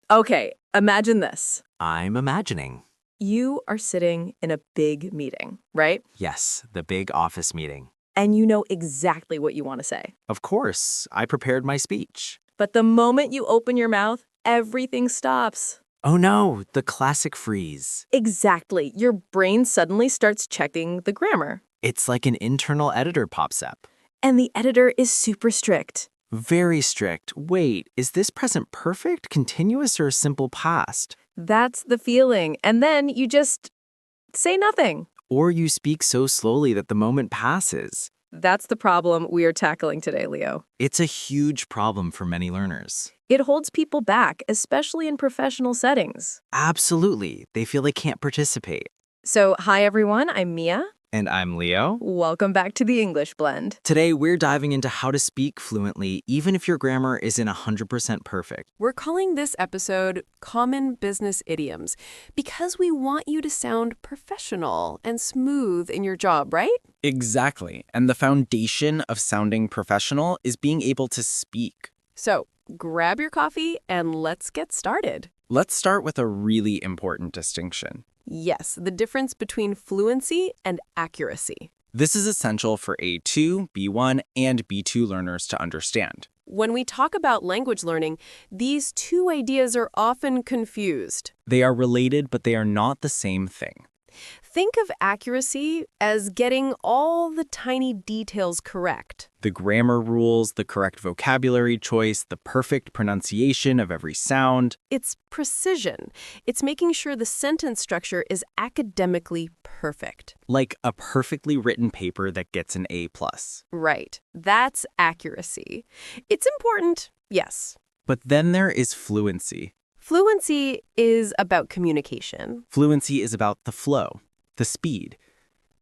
Okay, imagine this. I'm imagining. You are sitting in a big meeting, right? Yes, the big office meeting. And you know exactly what you want to say. Of course, I prepared my speech. But the moment you open your mouth, everything stops. Oh no, the classic freeze. Exactly. Your brain suddenly starts checking the grammar. It's like an internal editor pops up. And the editor is super strict. Very strict. Wait, is this present perfect, continuous, or simple past? That's the feeling. And then you just say nothing. Or you speak so slowly that the moment passes. That's the problem we are tackling today, Leo. It's a huge problem for many learners. It holds people back, especially in professional settings. Absolutely. They feel they can't participate. So, hi everyone, I'm Mia. And I'm Leo. Welcome back to the English Blend. Today, we're diving into how to speak fluently, even if your grammar isn't 100% perfect. We're calling this episode Common Business Idioms because we want you to sound professional and smooth in your job, right? Exactly. And the foundation of sounding professional is being able to speak. So grab your coffee and let's get started. Let's start with a really important distinction. Yes, the difference between fluency and accuracy. This is essential for A2, B1, and B2 learners to understand. When we talk about language learning, these two ideas are often confused. They are related, but they are not the same thing. Think of accuracy as getting all the tiny details correct. The grammar rules, the correct vocabulary choice, the perfect pronunciation of every sound. It's precision. It's making sure the sentence structure is academically perfect. Like a perfectly written paper that gets an A+. Right. That's accuracy. It's important, yes. But then there is fluency. Fluency is about communication. Fluency is about the flow, the speed,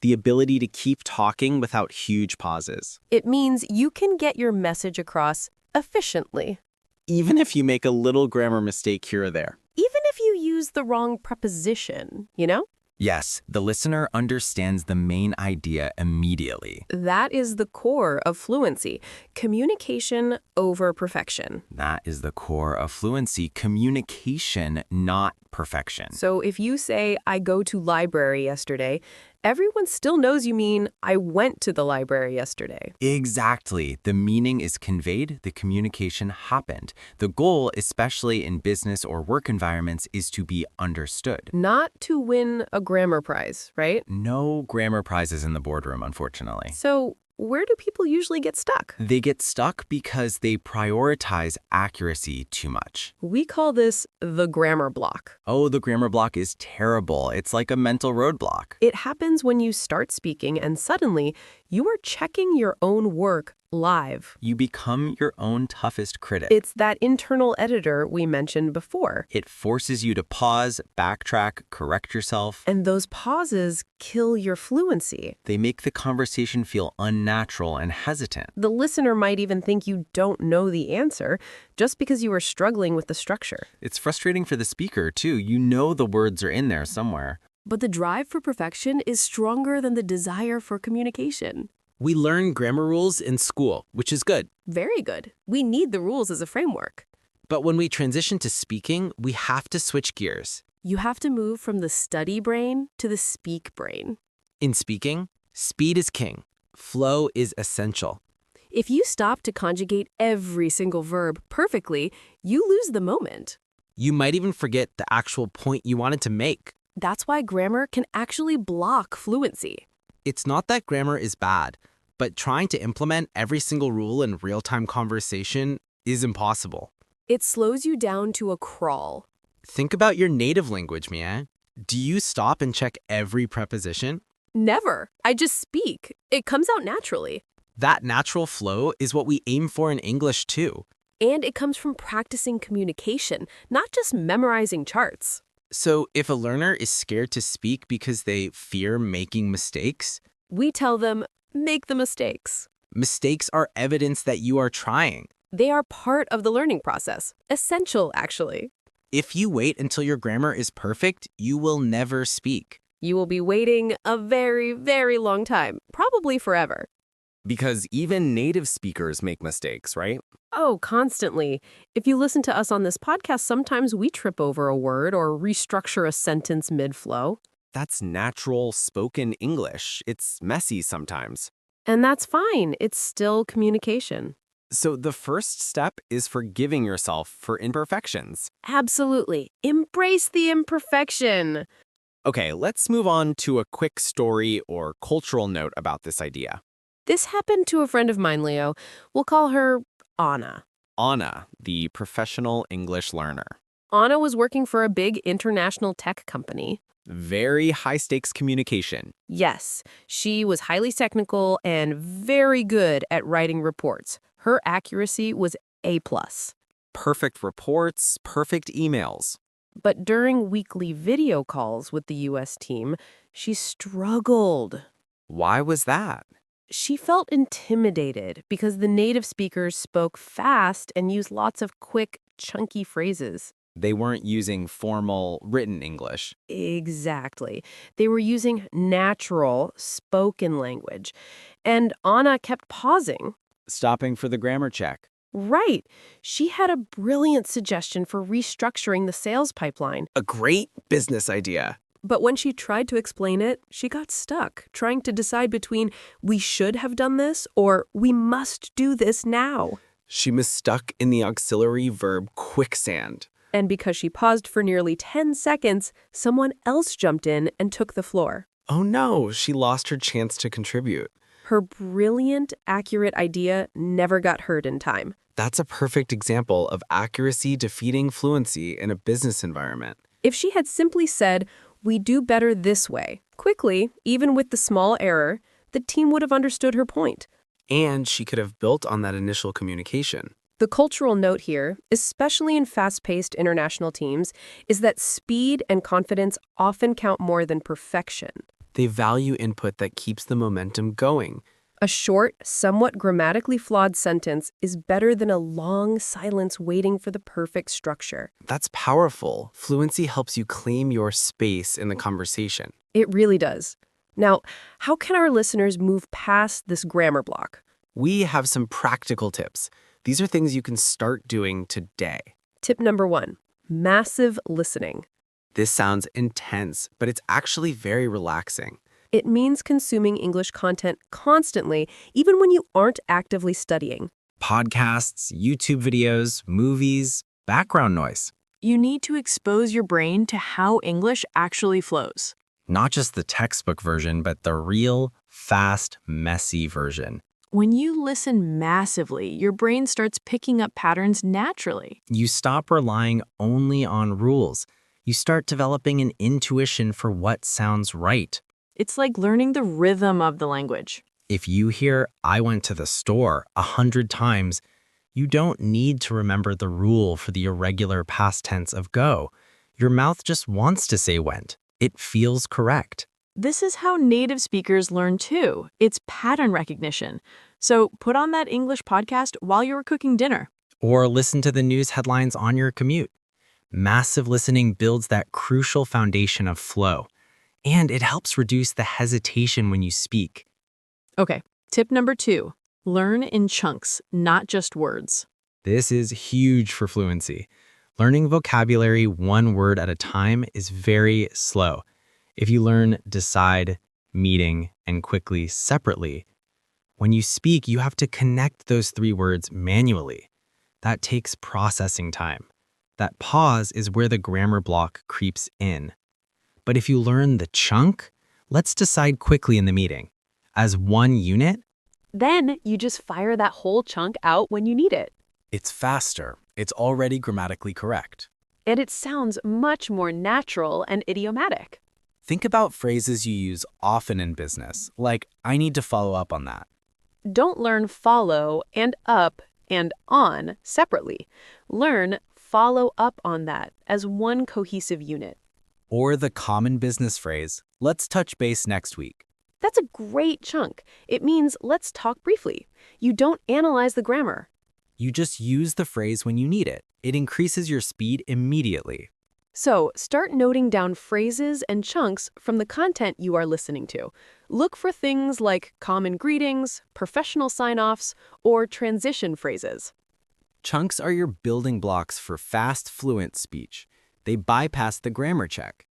the ability to keep talking without huge pauses. It means you can get your message across efficiently. Even if you make a little grammar mistake here or there. Even if you use the wrong preposition, you know? Yes, the listener understands the main idea immediately. That is the core of fluency. Communication over perfection. That is the core of fluency, communication, not perfection. So if you say, I go to library yesterday, everyone still knows you mean, I went to the library yesterday. Exactly. The meaning is conveyed, the communication happened. The goal, especially in business or work environments, is to be understood. Not to win a grammar prize, right? No grammar prizes in the boardroom, unfortunately. So where do people usually get stuck? They get stuck because they prioritize accuracy too much. We call this the grammar block. Oh, the grammar block is terrible. It's like a mental roadblock. It happens when you start speaking and suddenly you are checking your own work live. You become your own toughest critic. It's that internal editor we mentioned before. It forces you to pause, backtrack, correct yourself. And those pauses kill your fluency. They make the conversation feel unnatural and hesitant. The listener might even think you don't know the answer just because you are struggling with the structure. It's frustrating for the speaker, too. You know the words are in there somewhere. But the drive for perfection is stronger than the desire for communication. We learn grammar rules in school, which is good. Very good. We need the rules as a framework. But when we transition to speaking, we have to switch gears. You have to move from the study brain to the speak brain. In speaking, speed is king. Flow is essential. If you stop to conjugate every single verb perfectly, you lose the moment. You might even forget the actual point you wanted to make. That's why grammar can actually block fluency. It's not that grammar is bad, but trying to implement every single rule in real-time conversation is impossible. It slows you down to a crawl. Think about your native language, Mia. Do you stop and check every preposition? Never. I just speak. It comes out naturally. That natural flow is what we aim for in English, too. And it comes from practicing communication, not just memorizing charts. So if a learner is scared to speak because they fear making mistakes, we tell them, make the mistakes. Mistakes are evidence that you are trying. They are part of the learning process. Essential, actually. If you wait until your grammar is perfect, you will never speak. You will be waiting a very, very long time, probably forever. Because even native speakers make mistakes, right? Oh, constantly. If you listen to us on this podcast, sometimes we trip over a word or restructure a sentence mid-flow. That's natural spoken English. It's messy sometimes. And that's fine. It's still communication. So the first step is forgiving yourself for imperfections. Absolutely. Embrace the imperfection. Okay, let's move on to a quick story or cultural note about this idea. This happened to a friend of mine, Leo. We'll call her Anna. Anna, the professional English learner. Anna was working for a big international tech company. Very high-stakes communication. Yes, she was highly technical and very good at writing reports. Her accuracy was A+. Perfect reports, perfect emails. But during weekly video calls with the U.S. team, she struggled. Why was that? She felt intimidated because the native speakers spoke fast and used lots of quick, chunky phrases. They weren't using formal written English. Exactly. They were using natural, spoken language. And Anna kept pausing. Stopping for the grammar check. Right. She had a brilliant suggestion for restructuring the sales pipeline. A great business idea. But when she tried to explain it, she got stuck, trying to decide between we should have done this or we must do this now. She was stuck in the auxiliary verb quicksand. And because she paused for nearly 10 seconds, someone else jumped in and took the floor. Oh no, she lost her chance to contribute. Her brilliant, accurate idea never got heard in time. That's a perfect example of accuracy defeating fluency in a business environment. If she had simply said, "We do better this way," quickly, even with the small error, the team would have understood her point. And she could have built on that initial communication. The cultural note here, especially in fast-paced international teams, is that speed and confidence often count more than perfection. They value input that keeps the momentum going. A short, somewhat grammatically flawed sentence is better than a long silence waiting for the perfect structure. That's powerful. Fluency helps you claim your space in the conversation. It really does. Now, how can our listeners move past this grammar block? We have some practical tips. These are things you can start doing today. Tip number 1, massive listening. This sounds intense, but it's actually very relaxing. It means consuming English content constantly, even when you aren't actively studying. Podcasts, YouTube videos, movies, background noise. You need to expose your brain to how English actually flows. Not just the textbook version, but the real, fast, messy version. When you listen massively, your brain starts picking up patterns naturally. You stop relying only on rules. You start developing an intuition for what sounds right. It's like learning the rhythm of the language. If you hear, "I went to the store" 100 times, you don't need to remember the rule for the irregular past tense of go. Your mouth just wants to say went. It feels correct. This is how native speakers learn too. It's pattern recognition. So put on that English podcast while you're cooking dinner. Or listen to the news headlines on your commute. Massive listening builds that crucial foundation of flow. And it helps reduce the hesitation when you speak. Okay, tip number 2, learn in chunks, not just words. This is huge for fluency. Learning vocabulary one word at a time is very slow. If you learn decide, meeting, and quickly separately, when you speak, you have to connect those 3 words manually. That takes processing time. That pause is where the grammar block creeps in. But if you learn the chunk, let's decide quickly in the meeting. As one unit, Then you just fire that whole chunk out when you need it. It's faster. It's already grammatically correct. And it sounds much more natural and idiomatic. Think about phrases you use often in business, like, "I need to follow up on that." Don't learn follow and up and on separately. Learn follow up on that as one cohesive unit. Or the common business phrase, "Let's touch base next week." That's a great chunk. It means let's talk briefly. You don't analyze the grammar. You just use the phrase when you need it. It increases your speed immediately. So start noting down phrases and chunks from the content you are listening to. Look for things like common greetings, professional sign-offs, or transition phrases. Chunks are your building blocks for fast, fluent speech. They bypass the grammar check.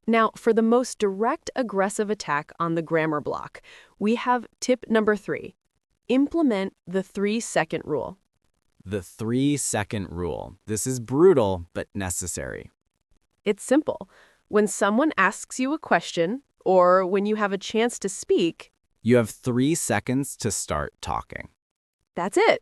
Now, for the most direct, aggressive attack on the grammar block, we have tip number 3. Implement the 3-second rule. The 3-second rule. This is brutal, but necessary. It's simple. When someone asks you a question, or when you have a chance to speak, You have 3 seconds to start talking. that's it.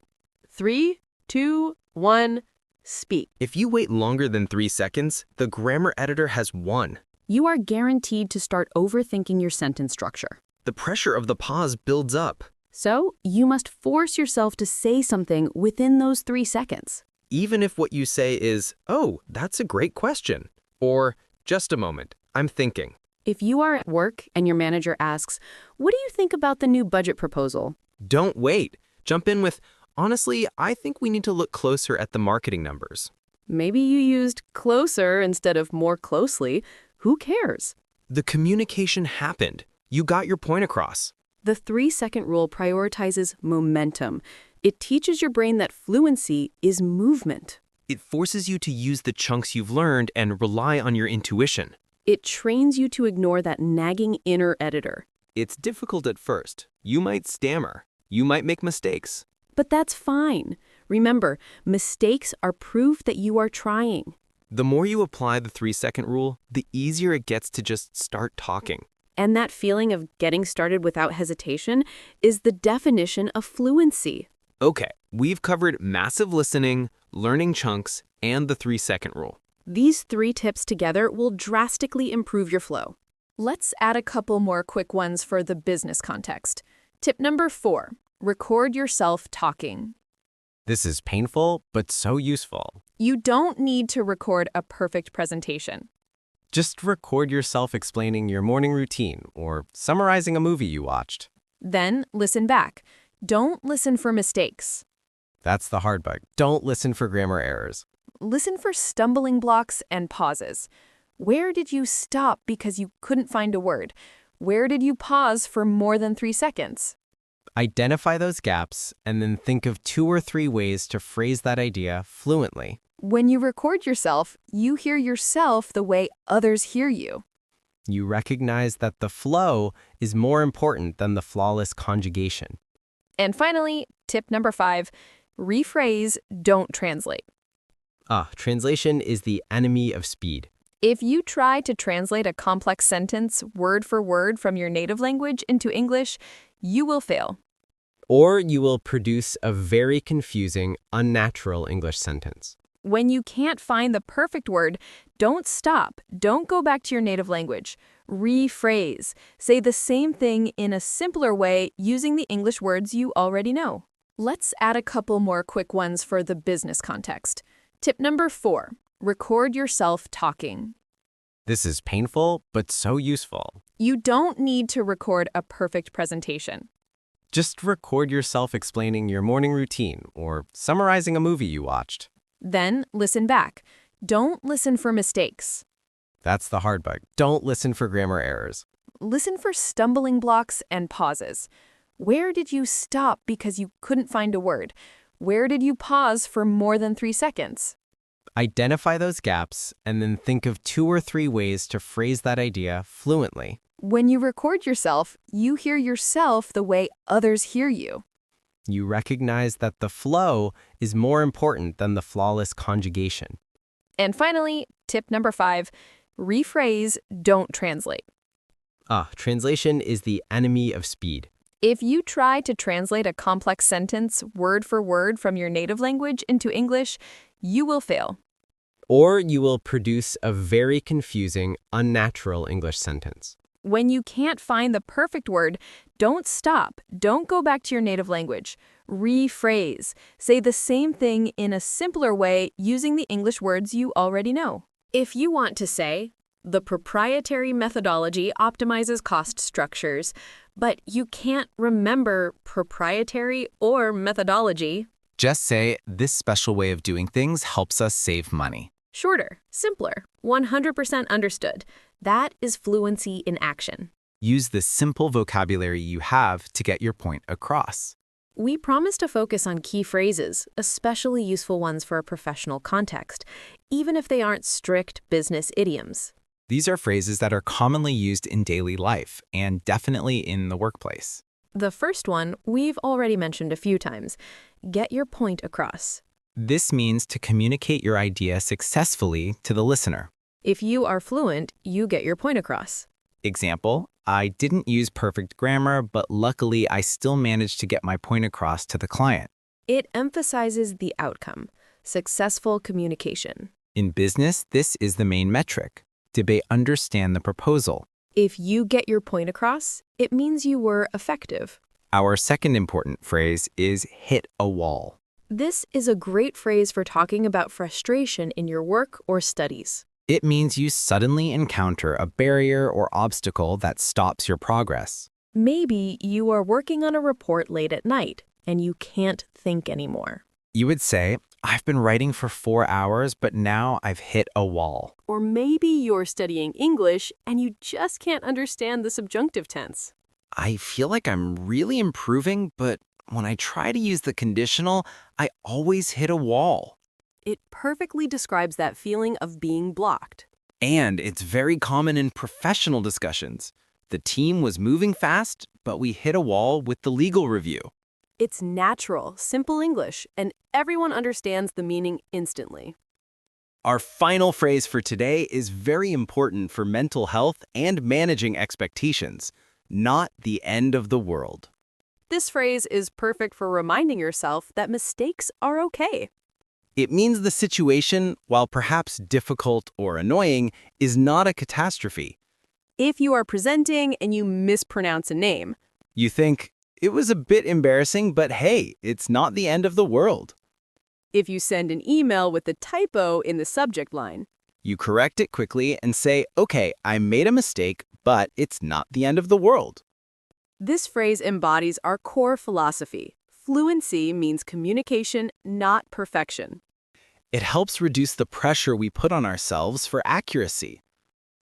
3, 2, 1, speak. If you wait longer than 3 seconds, the grammar editor has won. You are guaranteed to start overthinking your sentence structure. The pressure of the pause builds up. So, you must force yourself to say something within those 3 seconds. Even if what you say is, "Oh, that's a great question," or "Just a moment, I'm thinking." If you are at work and your manager asks, "What do you think about the new budget proposal?" Don't wait. Jump in with, "Honestly, I think we need to look closer at the marketing numbers." Maybe you used closer instead of more closely. Who cares? The communication happened. You got your point across. The 3-second rule prioritizes momentum. It teaches your brain that fluency is movement. It forces you to use the chunks you've learned and rely on your intuition. It trains you to ignore that nagging inner editor. It's difficult at first. You might stammer. You might make mistakes. But that's fine. Remember, mistakes are proof that you are trying. The more you apply the 3-second rule, the easier it gets to just start talking. And that feeling of getting started without hesitation is the definition of fluency. Okay, we've covered massive listening, learning chunks, and the 3-second rule. These 3 tips together will drastically improve your flow. Let's add a couple more quick ones for the business context. Tip number 4, record yourself talking. This is painful, but so useful. You don't need to record a perfect presentation. Just record yourself explaining your morning routine or summarizing a movie you watched. Then listen back. Don't listen for mistakes. That's the hard part. Don't listen for grammar errors. Listen for stumbling blocks and pauses. Where did you stop because you couldn't find a word? Where did you pause for more than 3 seconds? Identify those gaps and then think of 2 or 3 ways to phrase that idea fluently. When you record yourself, you hear yourself the way others hear you. You recognize that the flow is more important than the flawless conjugation. And finally, tip number 5, rephrase, don't translate. Translation is the enemy of speed. If you try to translate a complex sentence word for word from your native language into English, you will fail. Or you will produce a very confusing, unnatural English sentence. When you can't find the perfect word, don't stop. Don't go back to your native language. Rephrase. Say the same thing in a simpler way using the English words you already know. Let's add a couple more quick ones for the business context. Tip number 4, record yourself talking. This is painful, but so useful. You don't need to record a perfect presentation. Just record yourself explaining your morning routine or summarizing a movie you watched. Then listen back. Don't listen for mistakes. That's the hard part. Don't listen for grammar errors. Listen for stumbling blocks and pauses. Where did you stop because you couldn't find a word? Where did you pause for more than 3 seconds? Identify those gaps and then think of 2 or 3 ways to phrase that idea fluently. When you record yourself, you hear yourself the way others hear you. You recognize that the flow is more important than the flawless conjugation. And finally, tip number 5, rephrase, don't translate. Translation is the enemy of speed. If you try to translate a complex sentence word for word from your native language into English, you will fail. Or you will produce a very confusing, unnatural English sentence. When you can't find the perfect word, don't stop. Don't go back to your native language. Rephrase. Say the same thing in a simpler way using the English words you already know. If you want to say, the proprietary methodology optimizes cost structures, but you can't remember proprietary or methodology, Just say, this special way of doing things helps us save money. Shorter, simpler, 100% understood. That is fluency in action. Use the simple vocabulary you have to get your point across. We promise to focus on key phrases, especially useful ones for a professional context, even if they aren't strict business idioms. These are phrases that are commonly used in daily life and definitely in the workplace. The first one we've already mentioned a few times. Get your point across. This means to communicate your idea successfully to the listener. If you are fluent, you get your point across. Example, I didn't use perfect grammar, but luckily I still managed to get my point across to the client. It emphasizes the outcome, successful communication. In business, this is the main metric. Did they understand the proposal? If you get your point across, it means you were effective. Our second important phrase is hit a wall. This is a great phrase for talking about frustration in your work or studies. It means you suddenly encounter a barrier or obstacle that stops your progress. Maybe you are working on a report late at night and you can't think anymore. You would say, I've been writing for 4 hours, but now I've hit a wall. Or maybe you're studying English and you just can't understand the subjunctive tense. I feel like I'm really improving, but when I try to use the conditional, I always hit a wall. It perfectly describes that feeling of being blocked. And it's very common in professional discussions. The team was moving fast, but we hit a wall with the legal review. It's natural, simple English, and everyone understands the meaning instantly. Our final phrase for today is very important for mental health and managing expectations. Not the end of the world. This phrase is perfect for reminding yourself that mistakes are okay. It means the situation, while perhaps difficult or annoying, is not a catastrophe. If you are presenting and you mispronounce a name, You think, it was a bit embarrassing, but hey, it's not the end of the world. if you send an email with a typo in the subject line, You correct it quickly and say, okay, I made a mistake, but it's not the end of the world. this phrase embodies our core philosophy. Fluency means communication, not perfection. It helps reduce the pressure we put on ourselves for accuracy.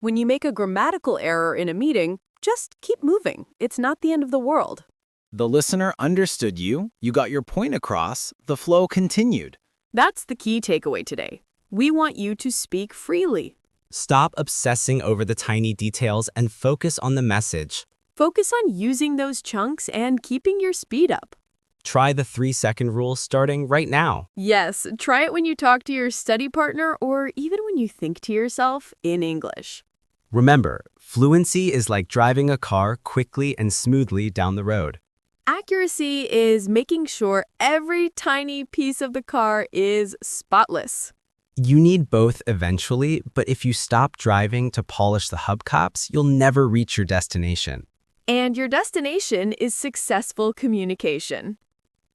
When you make a grammatical error in a meeting, just keep moving. It's not the end of the world. The listener understood you, you got your point across, the flow continued. That's the key takeaway today. We want you to speak freely. Stop obsessing over the tiny details and focus on the message. Focus on using those chunks and keeping your speed up. Try the 3-second rule starting right now. Yes, try it when you talk to your study partner or even when you think to yourself in English. Remember, fluency is like driving a car quickly and smoothly down the road. Accuracy is making sure every tiny piece of the car is spotless. You need both eventually, but if you stop driving to polish the hubcaps, you'll never reach your destination. And your destination is successful communication.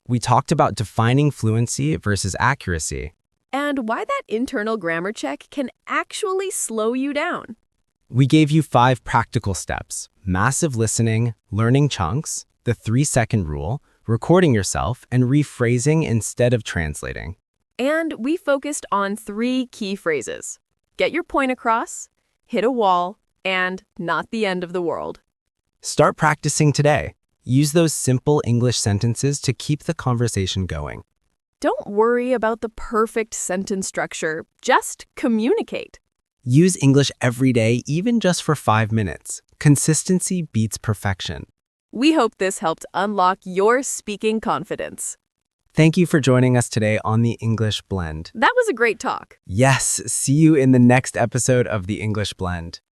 We talked about defining fluency versus accuracy. And why that internal grammar check can actually slow you down. We gave you 5 practical steps: massive listening, learning chunks, the 3-second rule, recording yourself, and rephrasing instead of translating. And we focused on 3 key phrases. Get your point across, hit a wall, and not the end of the world. Start practicing today. Use those simple English sentences to keep the conversation going. Don't worry about the perfect sentence structure. Just communicate. Use English every day, even just for 5 minutes. Consistency beats perfection. We hope this helped unlock your speaking confidence. Thank you for joining us today on the English Blend. That was a great talk. Yes, see you in the next episode of the English Blend.